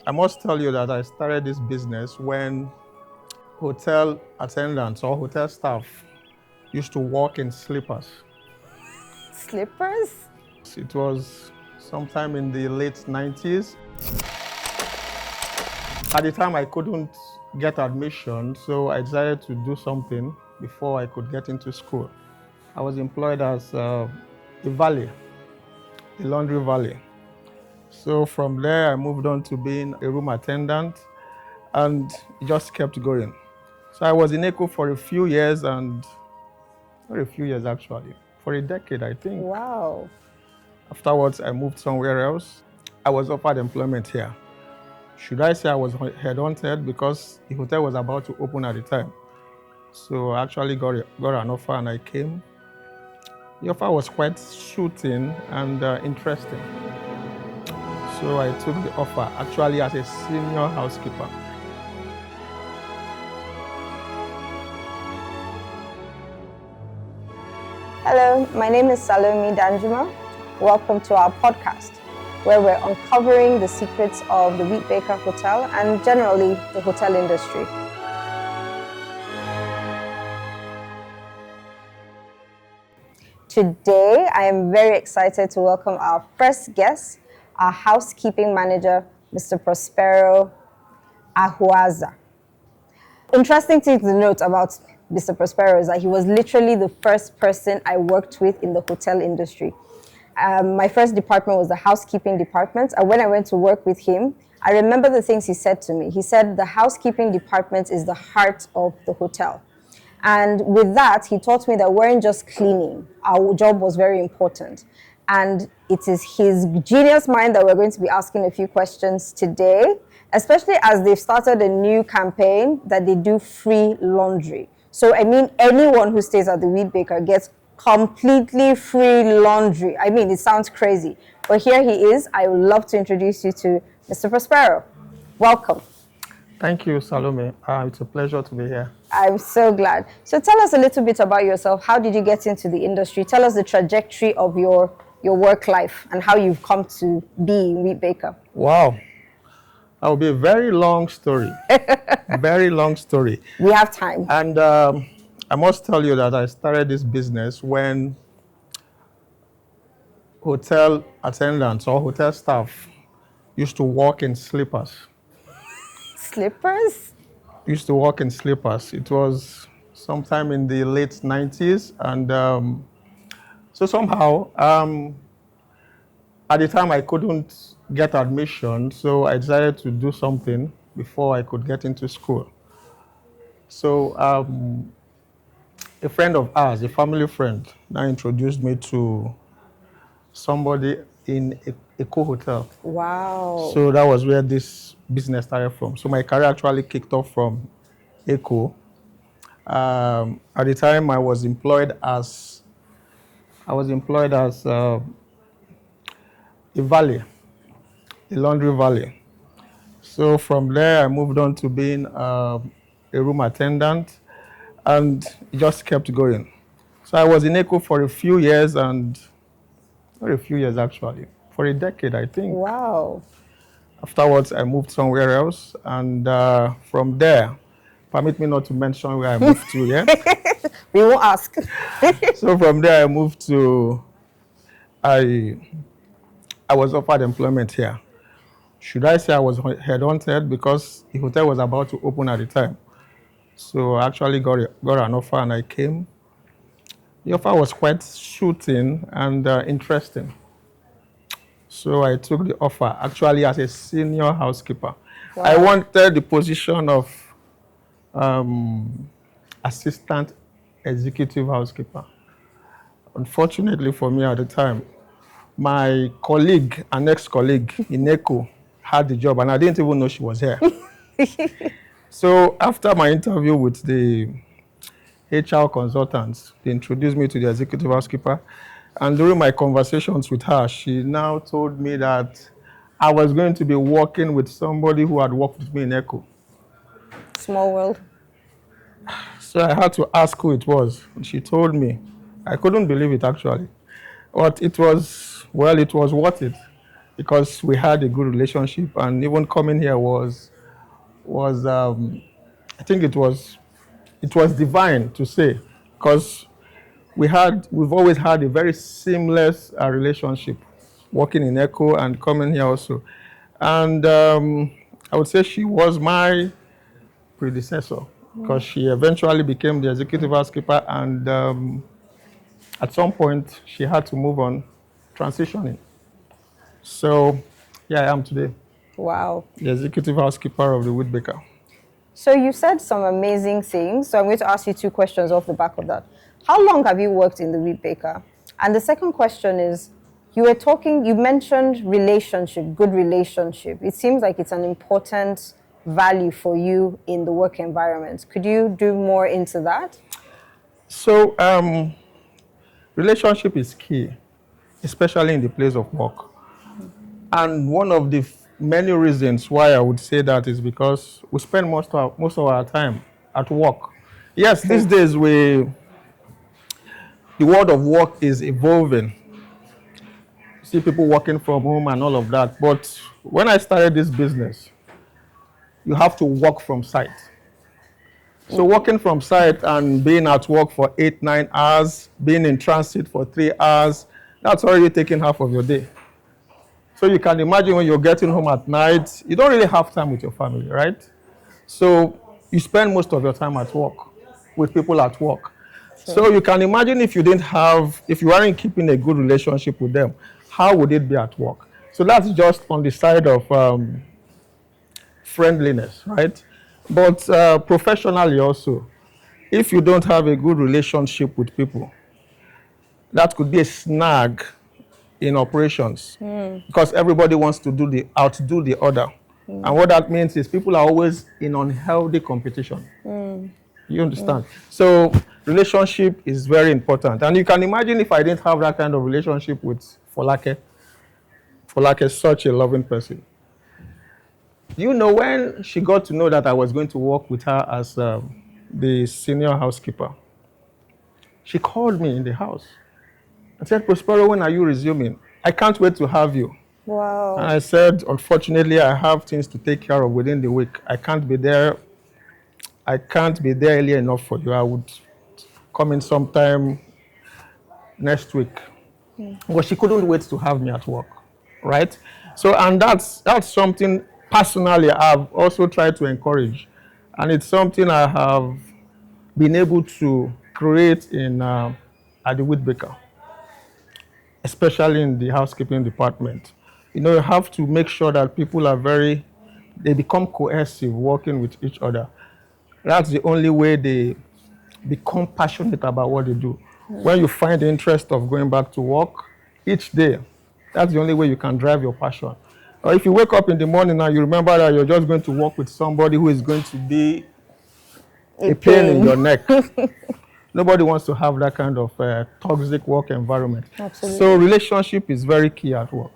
I must tell you that I started this business when hotel attendants or hotel staff used to walk in slippers. Slippers? It was sometime in the late 90s. At the time, I couldn't get admission, so I decided to do something before I could get into school. I was employed as a valet, a laundry valet. So from there, I moved on to being a room attendant, and it just kept going. So I was in Eco for a few years, and not a few years actually, for a decade, I think. Wow. Afterwards, I moved somewhere else. I was offered employment here. Should I say I was headhunted because the hotel was about to open at the time? So I actually got an offer and I came. The offer was quite shooting and interesting. So I took the offer actually as a senior housekeeper. Hello, my name is Salome Danjuma. Welcome to our podcast, where we're uncovering the secrets of the Wheatbaker Hotel and generally the hotel industry. Today, I am very excited to welcome our first guest, our Housekeeping Manager, Mr. Prospero Ahuaza. Interesting thing to note about Mr. Prospero is that he was literally the first person I worked with in the hotel industry. My first department was the housekeeping department, and when I went to work with him, I remember the things he said to me. He said the housekeeping department is the heart of the hotel. And with that, he taught me that we weren't just cleaning. Our job was very important. And it is his genius mind that we're going to be asking a few questions today, especially as they've started a new campaign that they do free laundry. So, I mean, anyone who stays at the Wheatbaker gets completely free laundry. I mean, it sounds crazy. But here he is. I would love to introduce you to Mr. Prospero. Welcome. Thank you, Salome. It's a pleasure to be here. I'm so glad. So tell us a little bit about yourself. How did you get into the industry? Tell us the trajectory of your work life and how you've come to be Wheatbaker. Wow. That will be a very long story. Very long story. We have time. And I must tell you that I started this business when hotel attendants or hotel staff used to walk in slippers. Slippers? Used to walk in slippers. It was sometime in the late 90s. And so somehow, at the time I couldn't get admission, so I decided to do something before I could get into school. So a friend of ours, a family friend, now introduced me to somebody in a co-hotel. Wow. So that was where this business started from. So my career actually kicked off from Eco. At the time, I was employed as a valet, a laundry valet. So from there, I moved on to being a room attendant, and it just kept going. So I was in Eco for a few years, and not a few years actually, for a decade, I think. Wow. Afterwards, I moved somewhere else, and from there, permit me not to mention where I moved to yet. We won't ask. So from there, I moved to, I was offered employment here. Should I say I was headhunted because the hotel was about to open at the time? So I actually got an offer and I came. The offer was quite shooting and interesting. So I took the offer actually as a senior housekeeper. Wow. I wanted the position of assistant executive housekeeper. Unfortunately for me at the time, my colleague, an ex-colleague in Eco, had the job and I didn't even know she was here. So after my interview with the HR consultants, they introduced me to the executive housekeeper. And during my conversations with her, she now told me that I was going to be working with somebody who had worked with me in Eco. Small world. So I had to ask who it was. And she told me. I couldn't believe it actually. But it was worth it. because we had a good relationship, and even coming here was I think it was divine to say, because we've always had a very seamless relationship, working in Echo and coming here also, and I would say she was my predecessor, because she eventually became the executive housekeeper, and at some point she had to move on, transitioning. So yeah, I am today Wow. the executive housekeeper of the Wheatbaker. So you said some amazing things. So I'm going to ask you two questions off the back of that. How long have you worked in the Wheatbaker? And the second question is, you mentioned relationship, good relationship. It seems like it's an important value for you in the work environment. Could you do more into that? So relationship is key, especially in the place of work. And one of the many reasons why I would say that is because we spend most of our time at work. Yes, these days the world of work is evolving. You see people working from home and all of that. But when I started this business, you have to work from site. So working from site and being at work for 8, 9 hours, being in transit for 3 hours, that's already taking half of your day. So you can imagine when you're getting home at night, you don't really have time with your family, right? So you spend most of your time at work with people at work. Sure. So you can imagine if you aren't keeping a good relationship with them, how would it be at work? So that's just on the side of friendliness, right? But professionally also, if you don't have a good relationship with people, that could be a snag in operations, because everybody wants to outdo the other. And what that means is people are always in unhealthy competition. You understand? So relationship is very important. And you can imagine if I didn't have that kind of relationship with Folake. Folake is such a loving person. You know, when she got to know that I was going to work with her as the senior housekeeper, she called me in the house and said, Prospero, when are you resuming? I can't wait to have you. Wow. And I said, unfortunately, I have things to take care of within the week. I can't be there early enough for you. I would come in sometime next week. But she couldn't wait to have me at work, right? So, and that's something personally I've also tried to encourage. And it's something I have been able to create at the Wheatbaker, especially in the housekeeping department. You know, you have to make sure that people they become cohesive working with each other. That's the only way they become passionate about what they do. When you find the interest of going back to work each day, that's the only way you can drive your passion. Or if you wake up in the morning and you remember that you're just going to work with somebody who is going to be a pain in your neck. Nobody wants to have that kind of toxic work environment. Absolutely. So relationship is very key at work.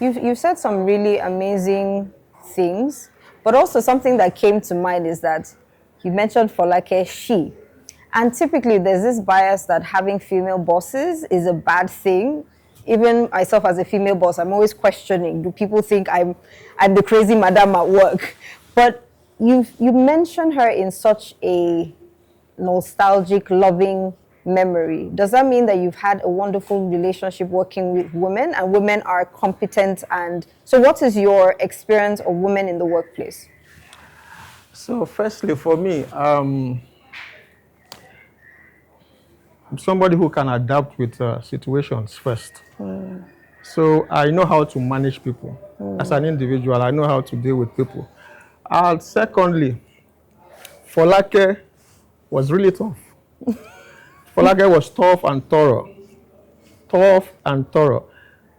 You said some really amazing things, but also something that came to mind is that you mentioned Folake, she. And typically there's this bias that having female bosses is a bad thing. Even myself as a female boss, I'm always questioning, do people think I'm the crazy madam at work? But you mentioned her in such a nostalgic, loving memory. Does that mean that you've had a wonderful relationship working with women and women are competent? And so what is your experience of women in the workplace? So firstly, for me, I'm somebody who can adapt with situations first. So I know how to manage people. As an individual, I know how to deal with people. And secondly, Folake was really tough. Folake was tough and thorough. Tough and thorough.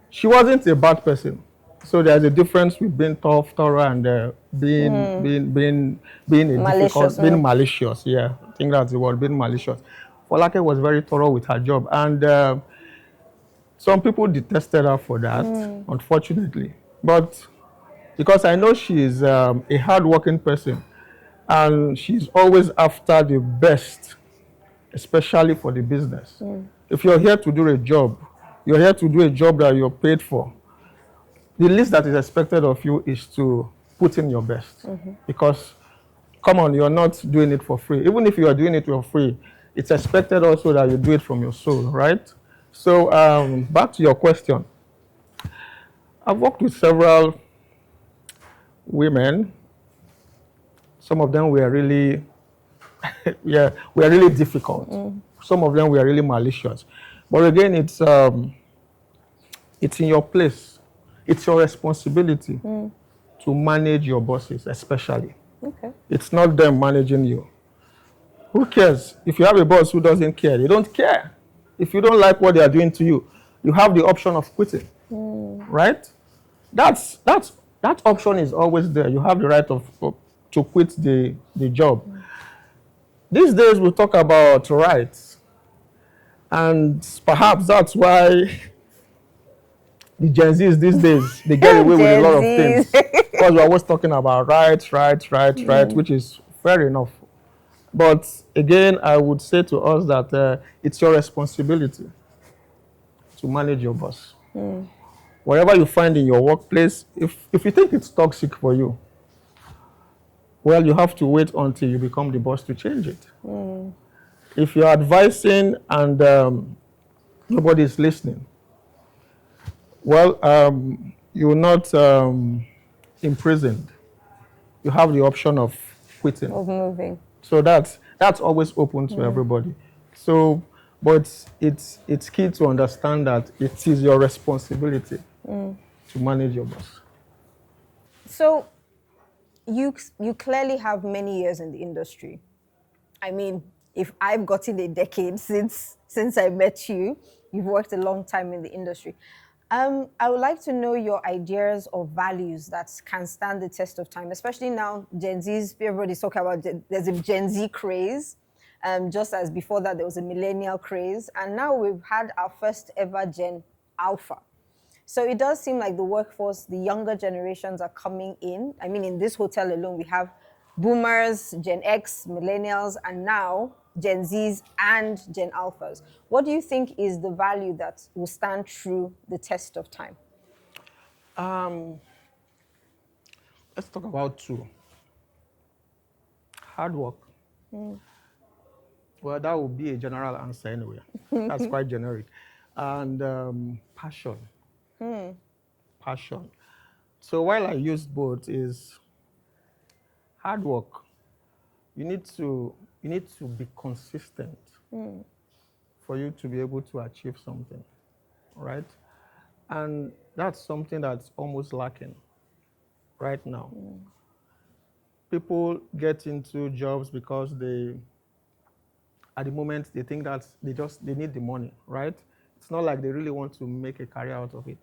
She wasn't a bad person. So there's a difference with being tough, thorough, and being malicious. Yeah, I think that's the word, being malicious. Folake was very thorough with her job, and some people detested her for that, unfortunately. But because I know she is a hard-working person, and she's always after the best, especially for the business. If you're here to do a job, you're here to do a job that you're paid for. the least that is expected of you is to put in your best. Because, come on, you're not doing it for free. Even if you are doing it for free, it's expected also that you do it from your soul, right? So, back to your question. I've worked with several women. Some of them were really, yeah, were really difficult. Some of them were really malicious. But again, it's in your place. It's your responsibility to manage your bosses, especially. Okay. It's not them managing you. Who cares? If you have a boss who doesn't care, they don't care. If you don't like what they are doing to you, you have the option of quitting, right? That option is always there. You have the right to quit the job. These days we talk about rights, and perhaps that's why the Gen Zs these days they get away with a lot of Gen things Zs. because we're always talking about rights, which is fair enough. But again, I would say to us that it's your responsibility to manage your boss. Whatever you find in your workplace, if you think it's toxic for you, well, you have to wait until you become the boss to change it. If you're advising and nobody is listening, well, you're not imprisoned. You have the option of quitting. Of moving. So that's always open to everybody. So, but it's key to understand that it is your responsibility to manage your boss. So you clearly have many years in the industry. I mean, if I've gotten a decade since I met you, you've worked a long time in the industry. I would like to know your ideas or values that can stand the test of time, especially now Gen Zs, everybody's talking about there's a Gen Z craze, just as before that there was a millennial craze, and now we've had our first ever Gen Alpha. So it does seem like the workforce, the younger generations are coming in. I mean, in this hotel alone, we have boomers, Gen X, millennials, and now Gen Zs and Gen Alphas. What do you think is the value that will stand through the test of time? Let's talk about two. Hard work. Well, that would be a general answer anyway. That's quite generic. And passion. Passion. So while I used both is hard work. You need to be consistent for you to be able to achieve something, right? And that's something that's almost lacking right now. People get into jobs because at the moment, they think that they need the money, right? It's not like they really want to make a career out of it.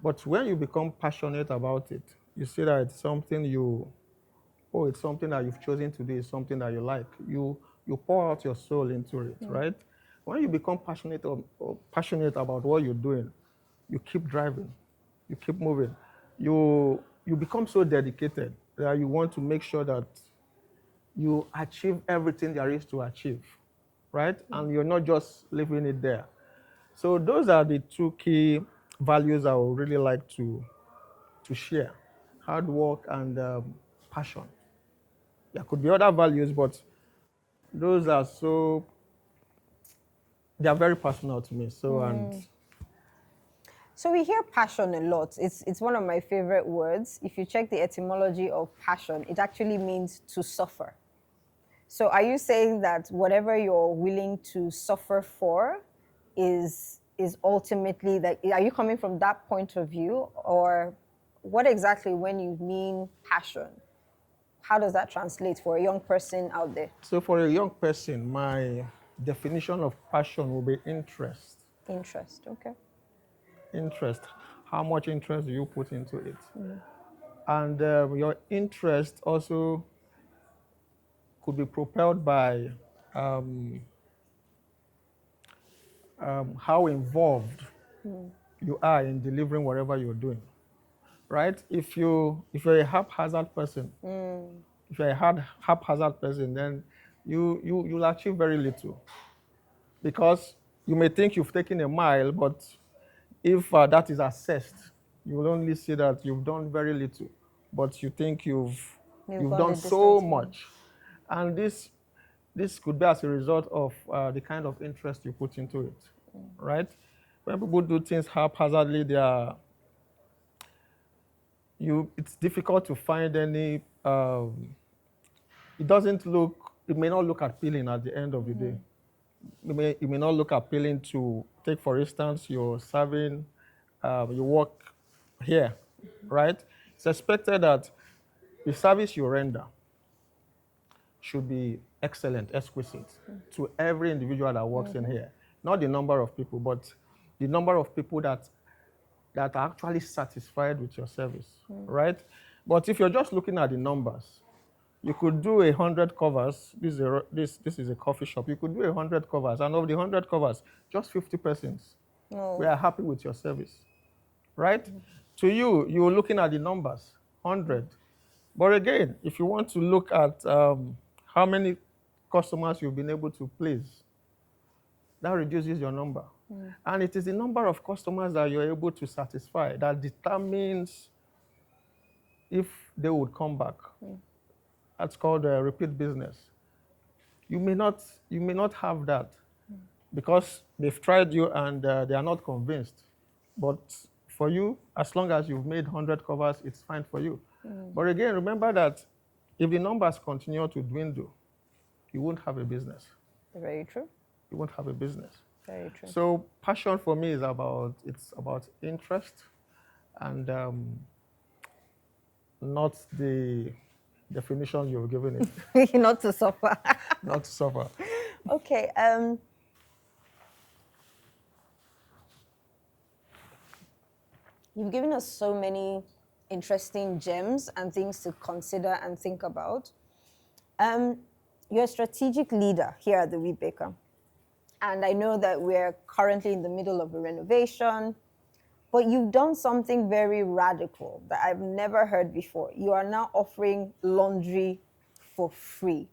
But when you become passionate about it, you see that it's something it's something that you've chosen to do, it's something that you like. You pour out your soul into it, right? When you become passionate about what you're doing, you keep driving, you keep moving. You become so dedicated that you want to make sure that you achieve everything there is to achieve, right? And you're not just leaving it there. So those are the two key values I would really like to share: hard work and passion. There could be other values, but those are they are very personal to me. So and So we hear passion a lot. It's one of my favorite words. If you check the etymology of passion, it actually means to suffer. So are you saying that whatever you're willing to suffer for is ultimately that, are you coming from that point of view, or what exactly when you mean passion? How does that translate for a young person out there? so for a young person, my definition of passion will be interest. Interest, okay. Interest. How much interest do you put into it? And your interest also could be propelled by how involved you are in delivering whatever you're doing, right? If you're a haphazard person, if you're a haphazard person, then you'll achieve very little, because you may think you've taken a mile, but if that is assessed, you will only see that you've done very little, but you think you've gone done the so distance for it. much. And this could be as a result of the kind of interest you put into it, right? When people do things haphazardly, it's difficult to find any. It may not look appealing at the end of the day. It may not look appealing to take, for instance, you're serving, you work here, right? It's expected that the service you render should be excellent, exquisite to every individual that works in here. Not the number of people, but the number of people that are actually satisfied with your service, right? But if you're just looking at the numbers, you could do 100 covers. This is a coffee shop. You could do 100 covers, and of the 100 covers, just 50 persons we No. are happy with your service, right? To you, you're looking at the numbers, 100. But again, if you want to look at how many customers you've been able to please, that reduces your number. And it is the number of customers that you're able to satisfy that determines if they would come back. That's called repeat business. You may not have that because they've tried you and they are not convinced. But for you, as long as you've made 100 covers, it's fine for you. But again, remember that if the numbers continue to dwindle, you won't have a business. Very true. You won't have a business. Very true. So passion for me is about interest and not the definition you've given it, Not to suffer. not to suffer. Okay. You've given us so many interesting gems and things to consider and think about. You're a strategic leader here at the Wheatbaker. And I know that we're currently in the middle of a renovation, but you've done something very radical that I've never heard before. You are now offering laundry for free.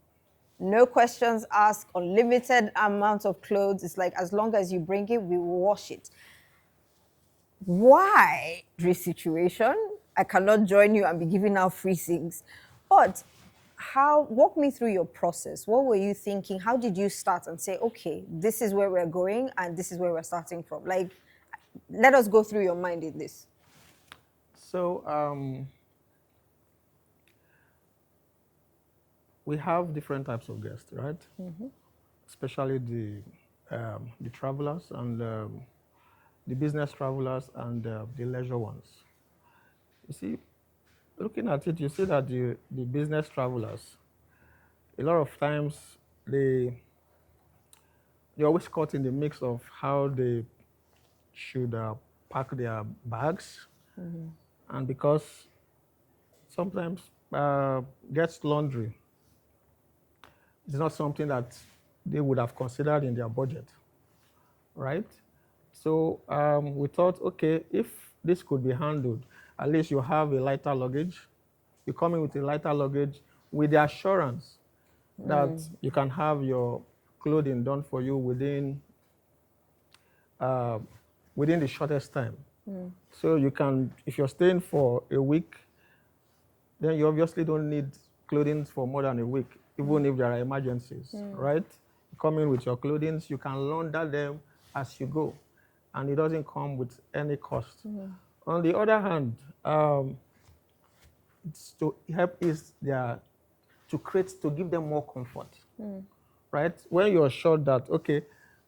No questions asked, unlimited amount of clothes. It's like, as long as you bring it, we will wash it. Why this situation? I cannot join you and be giving out free things. But walk me through your process. What were you thinking? How did you start and say, okay, this is where we're going and this is where we're starting from? Like, let us go through your mind in this. So we have different types of guests, right? Especially the travelers and the business travelers and the leisure ones. You see, looking at it, you see that the business travelers, a lot of times they're always caught in the mix of how they should pack their bags, and because sometimes guest laundry is not something that they would have considered in their budget, right? So we thought, okay, if this could be handled, at least you have a lighter luggage. You come in with a lighter luggage with the assurance that you can have your clothing done for you within the shortest time. So you can, if you're staying for a week, then you obviously don't need clothing for more than a week, even if there are emergencies, right? You come in with your clothing, you can launder them as you go, and it doesn't come with any cost. On the other hand, it's to help to give them more comfort, right? When you're sure that, okay,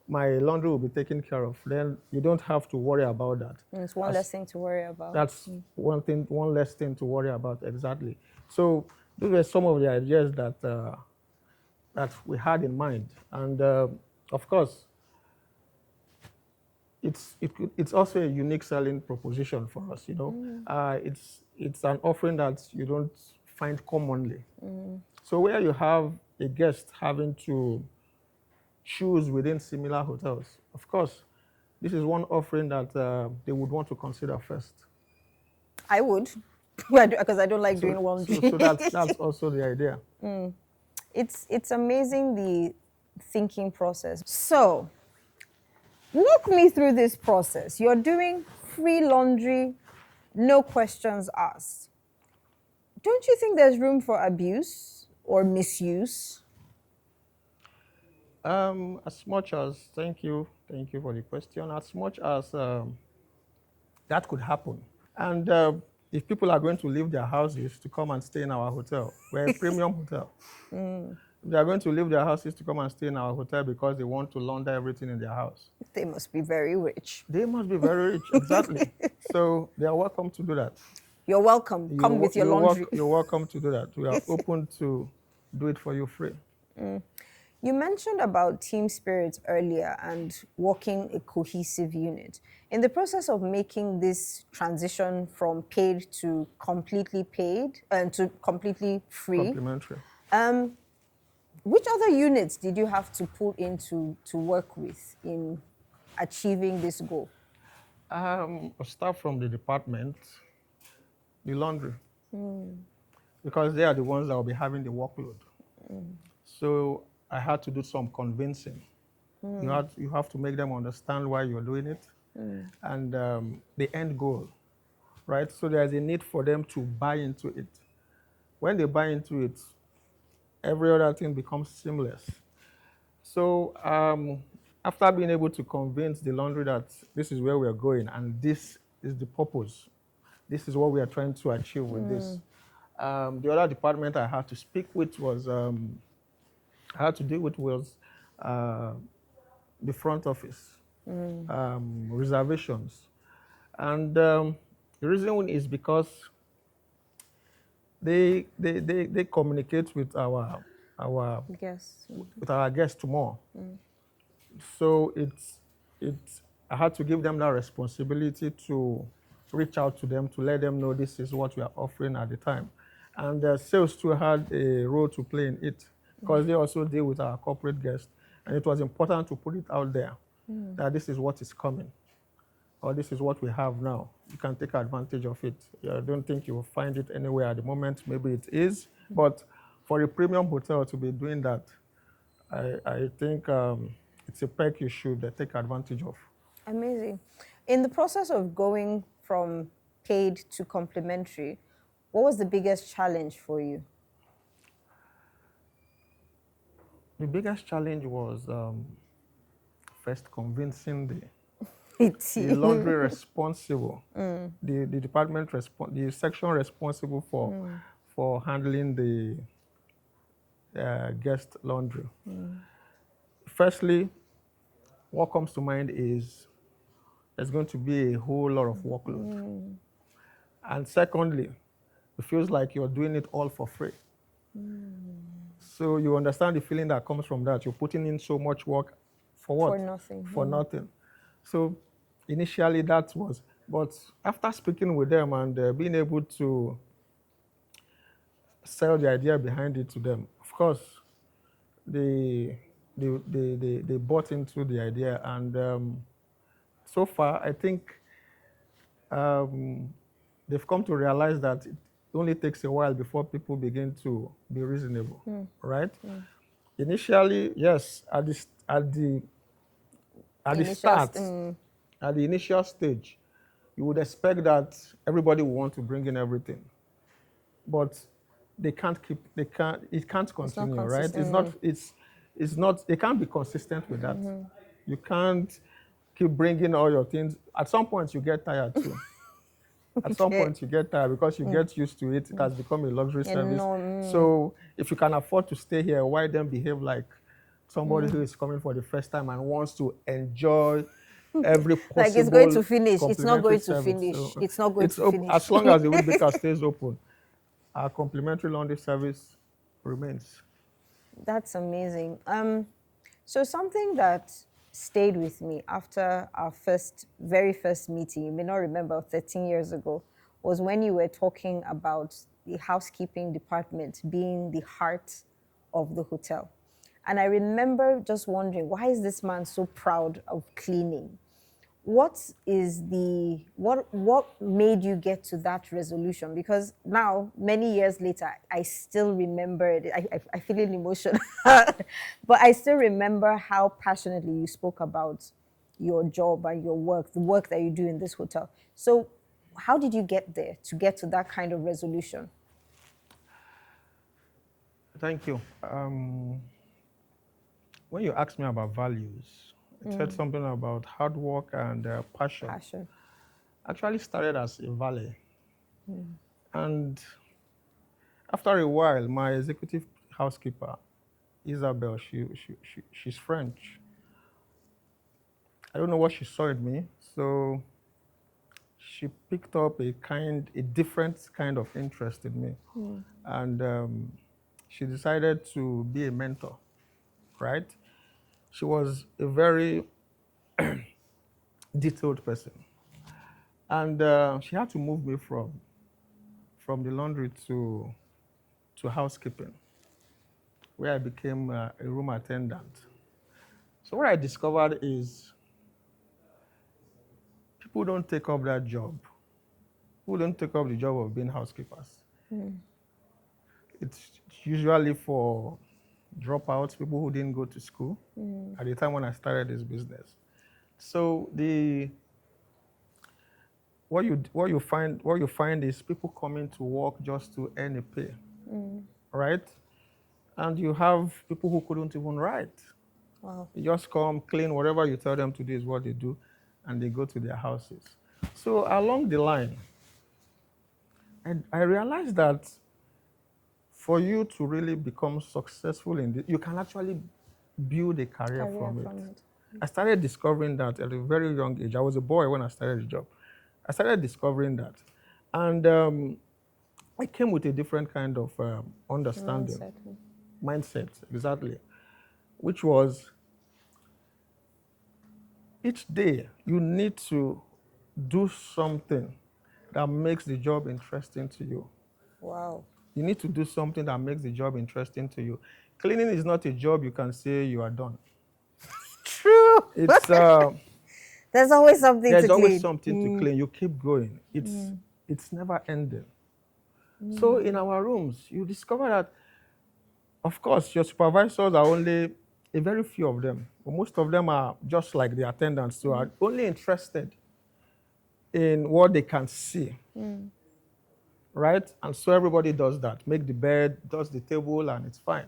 my laundry will be taken care of, then you don't have to worry about that. It's one less thing to worry about. That's one less thing to worry about, exactly. So those were some of the ideas that we had in mind. And of course, it's also a unique selling proposition for us, you know. It's an offering that you don't find commonly. So where you have a guest having to choose within similar hotels, of course, this is one offering that they would want to consider first. I would, because I don't like doing laundry. So that's also the idea. It's amazing, the thinking process. So, walk me through this process. You're doing free laundry No questions asked. Don't you think there's room for abuse or misuse? As much as, thank you for the question. As much as that could happen. And if people are going to leave their houses to come and stay in our hotel, we're a premium hotel. If they are going to leave their houses to come and stay in our hotel because they want to launder everything in their house, They must be very rich. they must be very rich, exactly. So they are welcome to do that. You're welcome. Come with your laundry. You're welcome to do that. We are open to do it for you free. You mentioned about team spirit earlier and working a cohesive unit. In the process of making this transition from paid to completely paid and to completely free, Complimentary. which other units did you have to pull in to work with in achieving this goal? I'll start from the department, the laundry, because they are the ones that will be having the workload. So I had to do some convincing. You have to make them understand why you're doing it and the end goal, right? So there's a need for them to buy into it. When they buy into it, every other thing becomes seamless. So after being able to convince the laundry that this is where we are going and this is the purpose, this is what we are trying to achieve with this. The other department I had to speak with was, I had to deal with was the front office, reservations. And the reason is because they communicate with our Yes. with our guests more. So I had to give them that responsibility to reach out to them to let them know this is what we are offering at the time. And sales too had a role to play in it because they also deal with our corporate guests. And it was important to put it out there that this is what is coming or this is what we have now. You can take advantage of it. I don't think you will find it anywhere at the moment. Maybe it is, but for a premium hotel to be doing that, I think it's a perk you should take advantage of. Amazing. In the process of going from paid to complimentary, what was the biggest challenge for you? The biggest challenge was first convincing the laundry responsible, the department the section responsible for handling the guest laundry. Firstly, what comes to mind is there's going to be a whole lot of workload. And secondly, it feels like you're doing it all for free. So you understand the feeling that comes from that. You're putting in so much work for what? For nothing. For nothing. So initially that was, but after speaking with them and being able to sell the idea behind it to them, of course, they bought into the idea. And so far, I think they've come to realize that it only takes a while before people begin to be reasonable, right? Initially, yes, at the start, at the initial stage, you would expect that everybody will want to bring in everything, but it can't continue, right? It's not, they can't be consistent with that. You can't keep bringing all your things. At some point, you get tired too. At some point, you get tired because you get used to it. It has become a luxury service. So if you can afford to stay here, why then behave like somebody who is coming for the first time and wants to enjoy every possible Like it's going to finish. It's not going to service. finish. So it's not going to finish. As long as the Wheatbaker stays open, our complimentary laundry service remains. That's amazing. So something that stayed with me after our very first meeting, you may not remember, 13 years ago, was when you were talking about the housekeeping department being the heart of the hotel. And I remember just wondering, why is this man so proud of cleaning? What made you get to that resolution? Because now, many years later, I still remember it. I feel an emotion, but I still remember how passionately you spoke about your job and your work, the work that you do in this hotel. So How did you get there to get to that kind of resolution? Thank you. When you asked me about values, it said something about hard work and passion. Passion. Actually started as a valet. And after a while, my executive housekeeper, Isabel, she's French. I don't know what she saw in me. So she picked up a different kind of interest in me. And she decided to be a mentor, right? She was a very detailed person. And she had to move me from the laundry to housekeeping, where I became a room attendant. So what I discovered is people don't take up that job. People don't take up the job of being housekeepers. It's usually for dropouts, people who didn't go to school at the time when I started this business. So what you find is people coming to work just to earn a pay, right? And you have people who couldn't even write. Wow. They just come, clean, whatever you tell them to do is what they do, and they go to their houses. So along the line, I realized that for you to really become successful in this, you can actually build a career from it. I started discovering that at a very young age. I was a boy when I started the job. I started discovering that. And I came with a different kind of understanding, mindset, exactly, which was each day you need to do something that makes the job interesting to you. Wow. You need to do something that makes the job interesting to you. Cleaning is not a job you can say you are done. True. It's There's always something there's to always clean. something to clean. You keep going. It's never ending. So in our rooms, you discover that, of course, your supervisors are only a very few of them. But most of them are just like the attendants, who are only interested in what they can see, right? And so everybody does that. Make the bed, does the table, and it's fine.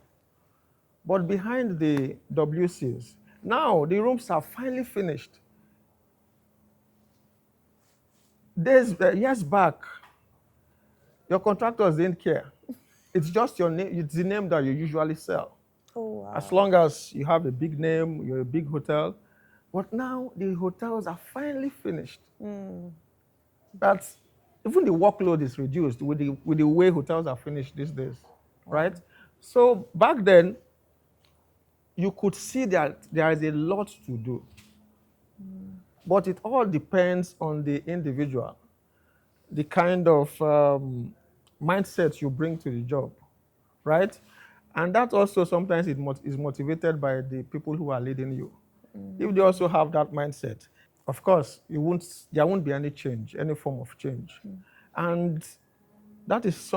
But behind the WCs, now the rooms are finally finished. Years back, your contractors didn't care. It's just your name, it's the name that you usually sell. Oh, wow. As long as you have a big name, you're a big hotel. But now the hotels are finally finished. That's even the workload is reduced with the way hotels are finished these days, right? So back then, you could see that there is a lot to do. But it all depends on the individual, the kind of mindset you bring to the job, right? And that also sometimes is motivated by the people who are leading you. If they also have that mindset, of course, there won't be any change, any form of change. And that's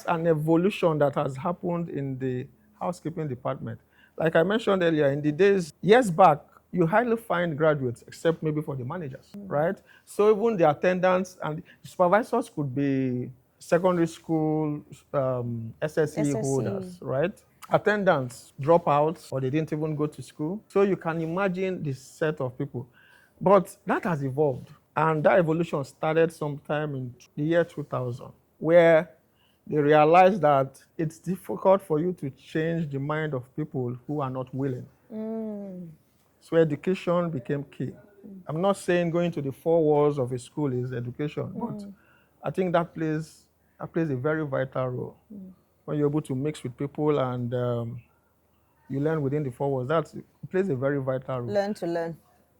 an evolution that has happened in the housekeeping department. Like I mentioned earlier, in the days, years back, you hardly find graduates except maybe for the managers, right? So even the attendants and the supervisors could be secondary school SSE holders, right? Attendants drop out or they didn't even go to school. So you can imagine the set of people. But that has evolved. And that evolution started sometime in the year 2000, where they realized that it's difficult for you to change the mind of people who are not willing. So education became key. I'm not saying going to the four walls of a school is education, but I think that plays a very vital role. When you're able to mix with people and you learn within the four walls, it plays a very vital role. Learn to learn.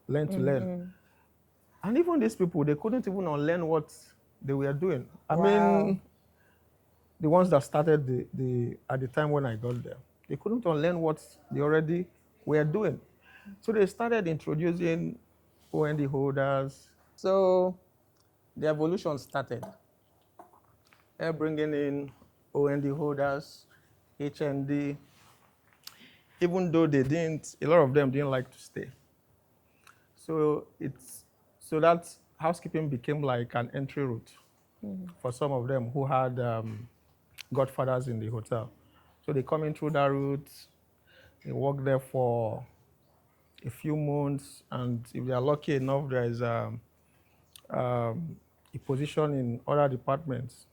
Learn to learn. And even these people, they couldn't even unlearn what they were doing. I mean, the ones that started at the time when I got there, they couldn't unlearn what they already were doing. So they started introducing OND holders. So the evolution started. They're bringing in OND holders, HND, even though a lot of them didn't like to stay. So that's housekeeping became like an entry route for some of them who had godfathers in the hotel. So they come in through that route, they work there for a few months, and if they are lucky enough, there is a position in other departments.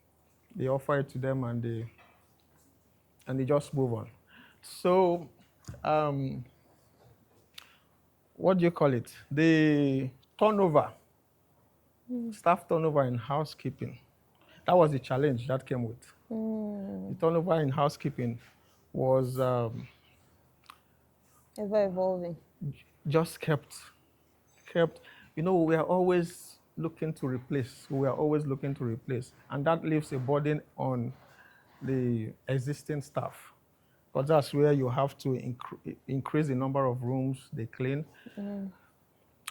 They offer it to them, and they just move on. So, um, what do you call it? The turnover, staff turnover in housekeeping. That was the challenge that came with. The turnover in housekeeping was Ever evolving. just kept. We are always looking to replace. We are always looking to replace, and that leaves a burden on the existing staff, because that's where you have to increase the number of rooms they clean.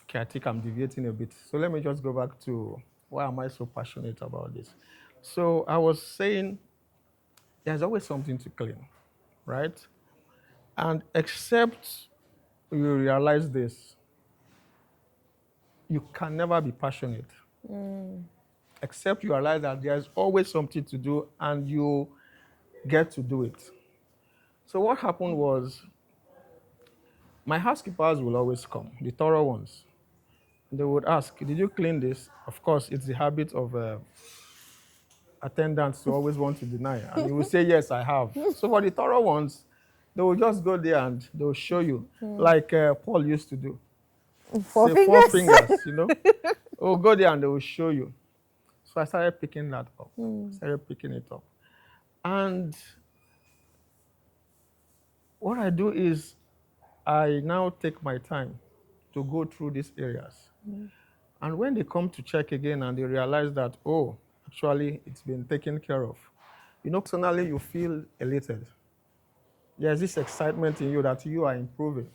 Okay, I think I'm deviating a bit. So let me just go back to why am I so passionate about this. So I was saying there's always something to clean, right? And except you realize this, you can never be passionate. Except you realize that there's always something to do and you get to do it. So what happened was my housekeepers will always come, the thorough ones. They would ask, did you clean this? Of course, it's the habit of attendants to always want to deny. And you will say, yes, I have. So for the thorough ones, they will just go there and they will show you, like Paul used to do. Four Say fingers. 4 fingers. We'll go there and they will show you. So I started picking that up. Started picking it up. And what I do is I now take my time to go through these areas. And when they come to check again and they realize that, oh, actually it's been taken care of, personally you feel elated. There's this excitement in you that you are improving.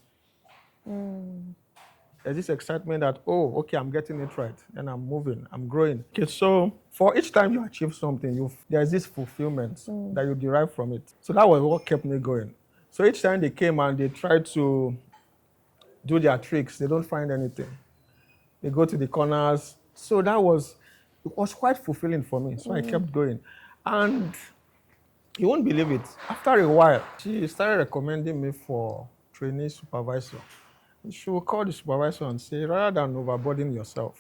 There's this excitement that, oh, okay, I'm getting it right, and I'm moving, I'm growing. Okay, so for each time you achieve something, there's this fulfillment that you derive from it. So that was what kept me going. So each time they came and they tried to do their tricks, they don't find anything. They go to the corners. So it was quite fulfilling for me. So I kept going. And you won't believe it. After a while, she started recommending me for trainee supervisor. She will call the supervisor and say, rather than overburden yourself,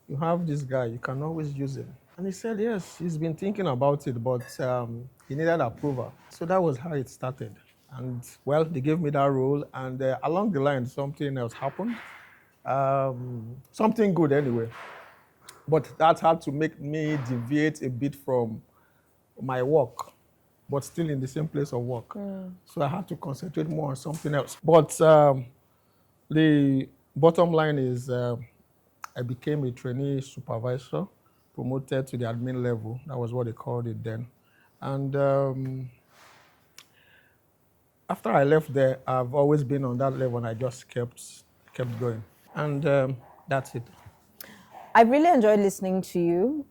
you have this guy, you can always use him. And he said, yes, he's been thinking about it, but he needed approval. So that was how it started. And well, they gave me that role, and along the line, something else happened. Something good anyway. But that had to make me deviate a bit from my work, but still in the same place of work. So I had to concentrate more on something else. But the bottom line is I became a trainee supervisor, promoted to the admin level. That was what they called it then. And after I left there, I've always been on that level, and I just kept going. And that's it. I really enjoyed listening to you.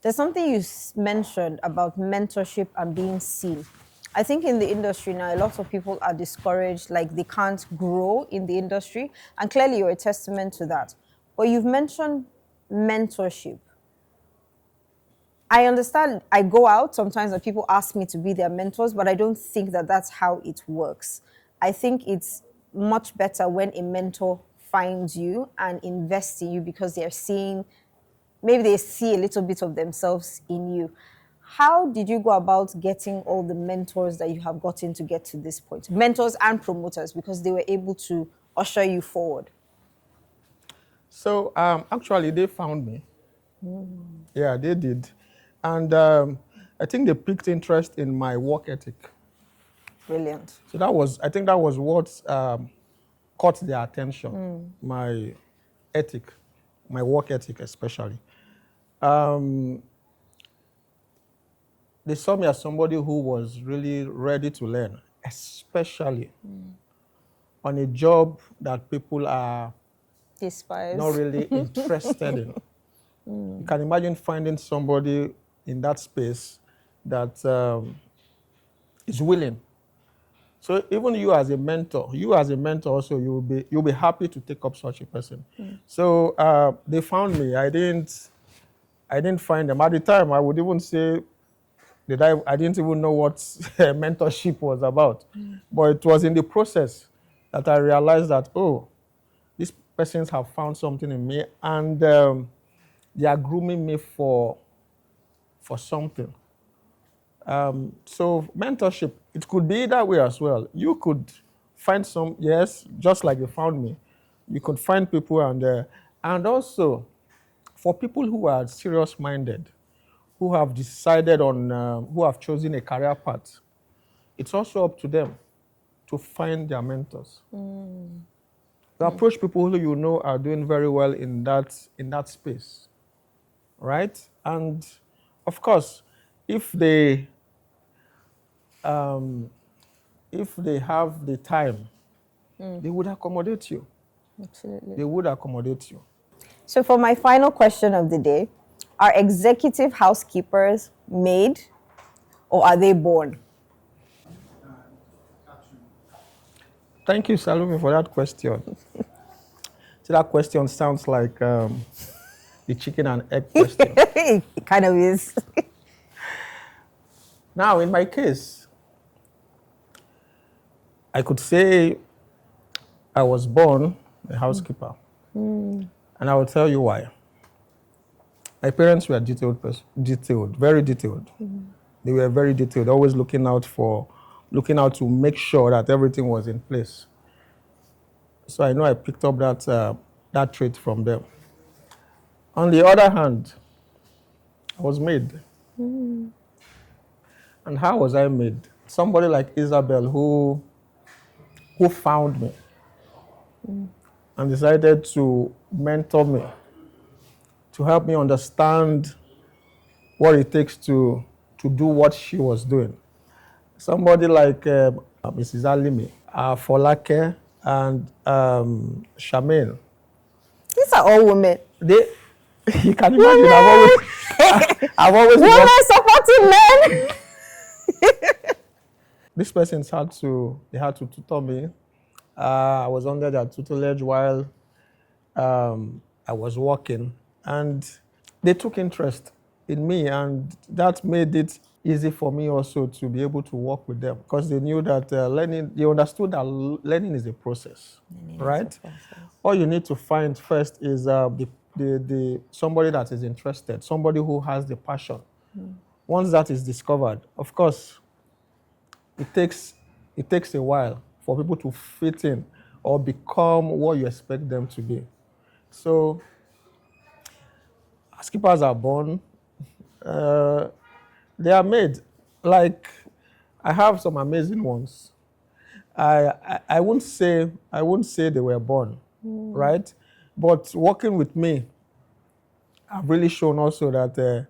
There's something you mentioned about mentorship and being seen. I think in the industry now, a lot of people are discouraged, like they can't grow in the industry. And clearly, you're a testament to that. But you've mentioned mentorship. I understand I go out sometimes and people ask me to be their mentors, but I don't think that that's how it works. I think it's much better when a mentor finds you and invests in you because maybe they see a little bit of themselves in you. How did you go about getting all the mentors that you have gotten to get to this point? Mentors and promoters, because they were able to usher you forward. So actually, they found me. Yeah, they did. And I think they picked interest in my work ethic. Brilliant. So I think that was what caught their attention, my ethic, my work ethic especially. They saw me as somebody who was really ready to learn, especially on a job that people are Despise. not really interested in. You can imagine finding somebody in that space that is willing So even you as a mentor also, you'll be happy to take up such a person. So they found me. I didn't find them. At the time, I would even say I didn't even know what mentorship was about. But it was in the process that I realized that, oh, these persons have found something in me, and they are grooming me for something. So mentorship, it could be that way as well. You could find some, yes, just like you found me. You could find people, and also for people who are serious-minded, who have decided on, who have chosen a career path, it's also up to them to find their mentors. To approach people who you know are doing very well in that space, right? And of course, if they have the time, they would accommodate you. Absolutely. They would accommodate you. So for my final question of the day, are executive housekeepers made or are they born? Thank you, Salome, for that question. So that question sounds like the chicken and egg question. It kind of is. Now, in my case, I could say I was born a housekeeper. And I will tell you why. My parents were detailed, very detailed. They were very detailed, always looking out to make sure that everything was in place. So I know I picked up that trait from them. On the other hand, I was made. And how was I made? Somebody like Isabel who found me and decided to mentor me, to help me understand what it takes to do what she was doing. Somebody like Mrs. Alimi, Folake, and Charmaine. These are all women. You can imagine, I've always Women worked. supporting men. These persons had to tutor me. I was under their tutelage while I was working, and they took interest in me, and that made it easy for me also to be able to work with them because they knew that they understood that learning is a process, right? All you need to find first is the somebody that is interested, somebody who has the passion. Once that is discovered, of course, it takes a while for people to fit in or become what you expect them to be. So, housekeepers are born. They are made. Like, I have some amazing ones. I won't say they were born, right? But working with me, I've really shown also that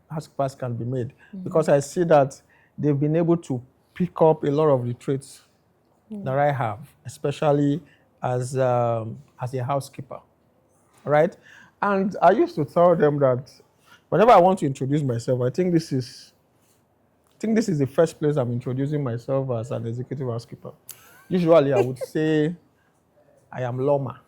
housekeepers can be made because I see that they've been able to pick up a lot of the traits that I have, especially as a housekeeper, right? And I used to tell them that whenever I want to introduce myself, I think this is the first place I'm introducing myself as an executive housekeeper. Usually, I would say I am Loma.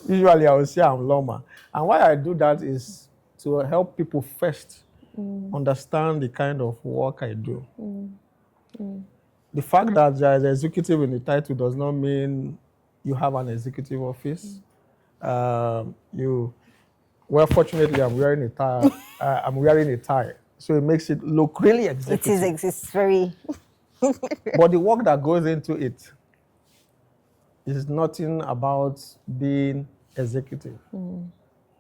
Usually, I would say I'm Loma. And why I do that is to help people first understand the kind of work I do. The fact that there is an executive in the title does not mean you have an executive office. Fortunately, I'm wearing a tie. So it makes it look really executive. It's very. But the work that goes into it is nothing about being executive,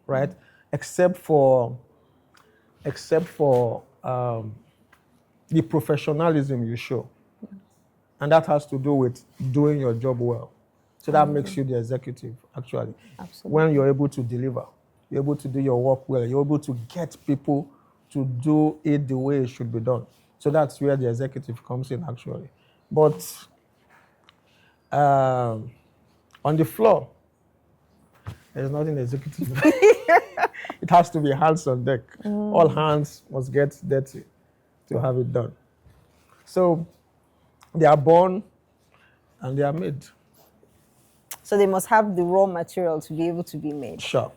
right? Except for the professionalism you show. And that has to do with doing your job well. So that makes you the executive, actually. Absolutely. When you're able to deliver, you're able to do your work well, you're able to get people to do it the way it should be done. So that's where the executive comes in, actually. But on the floor, there's nothing executive. It has to be hands on deck. All hands must get dirty to have it done. So they are born and they are made. So they must have the raw material to be able to be made. Sure.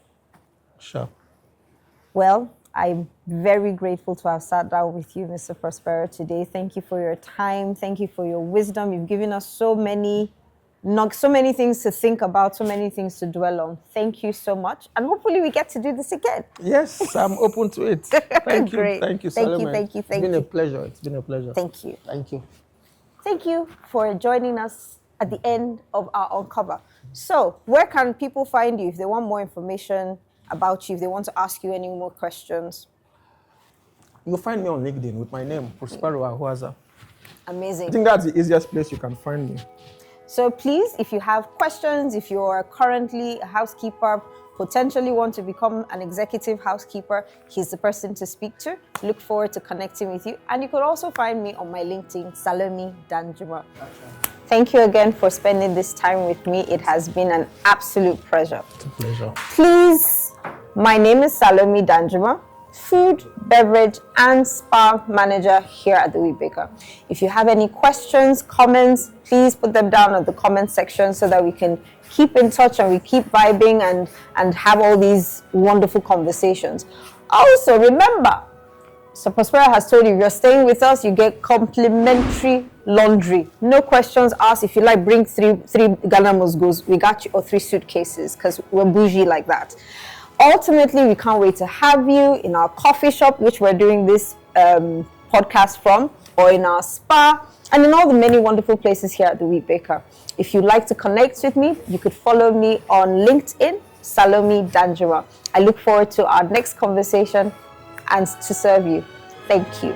Well, I'm very grateful to have sat down with you, Mr. Prospero, today. Thank you for your time. Thank you for your wisdom. You've given us so many things to think about, so many things to dwell on. Thank you so much. And hopefully we get to do this again. Yes, I'm open to it. Thank you. Great. Thank you, Salome. Thank you. It's been a pleasure. It's been a pleasure. Thank you. Thank you. Thank you for joining us at the end of our Uncover. So, where can people find you if they want more information about you, if they want to ask you any more questions? You'll find me on LinkedIn with my name, Prospero Ahuaza. Amazing. I think that's the easiest place you can find me. So please, if you have questions, if you're currently a housekeeper, potentially want to become an executive housekeeper, he's the person to speak to. Look forward to connecting with you. And you could also find me on my LinkedIn, Salome Danjuma. Thank you again for spending this time with me. It has been an absolute pleasure. It's a pleasure. Please, my name is Salome Danjuma, food, beverage, and spa manager here at the Wheatbaker. If you have any questions, comments, please put them down in the comment section so that we can keep in touch and we keep vibing and have all these wonderful conversations. Also, remember, so Prospero has told you, if you're staying with us, you get complimentary laundry. No questions asked. If you like, bring three Ghana Mosgos. We got you, or 3 suitcases, because we're bougie like that. Ultimately, we can't wait to have you in our coffee shop, which we're doing this podcast from, or in our spa, and in all the many wonderful places here at the Wheatbaker. If you'd like to connect with me, you could follow me on LinkedIn, Salome Danjuma. I look forward to our next conversation and to serve you. Thank you.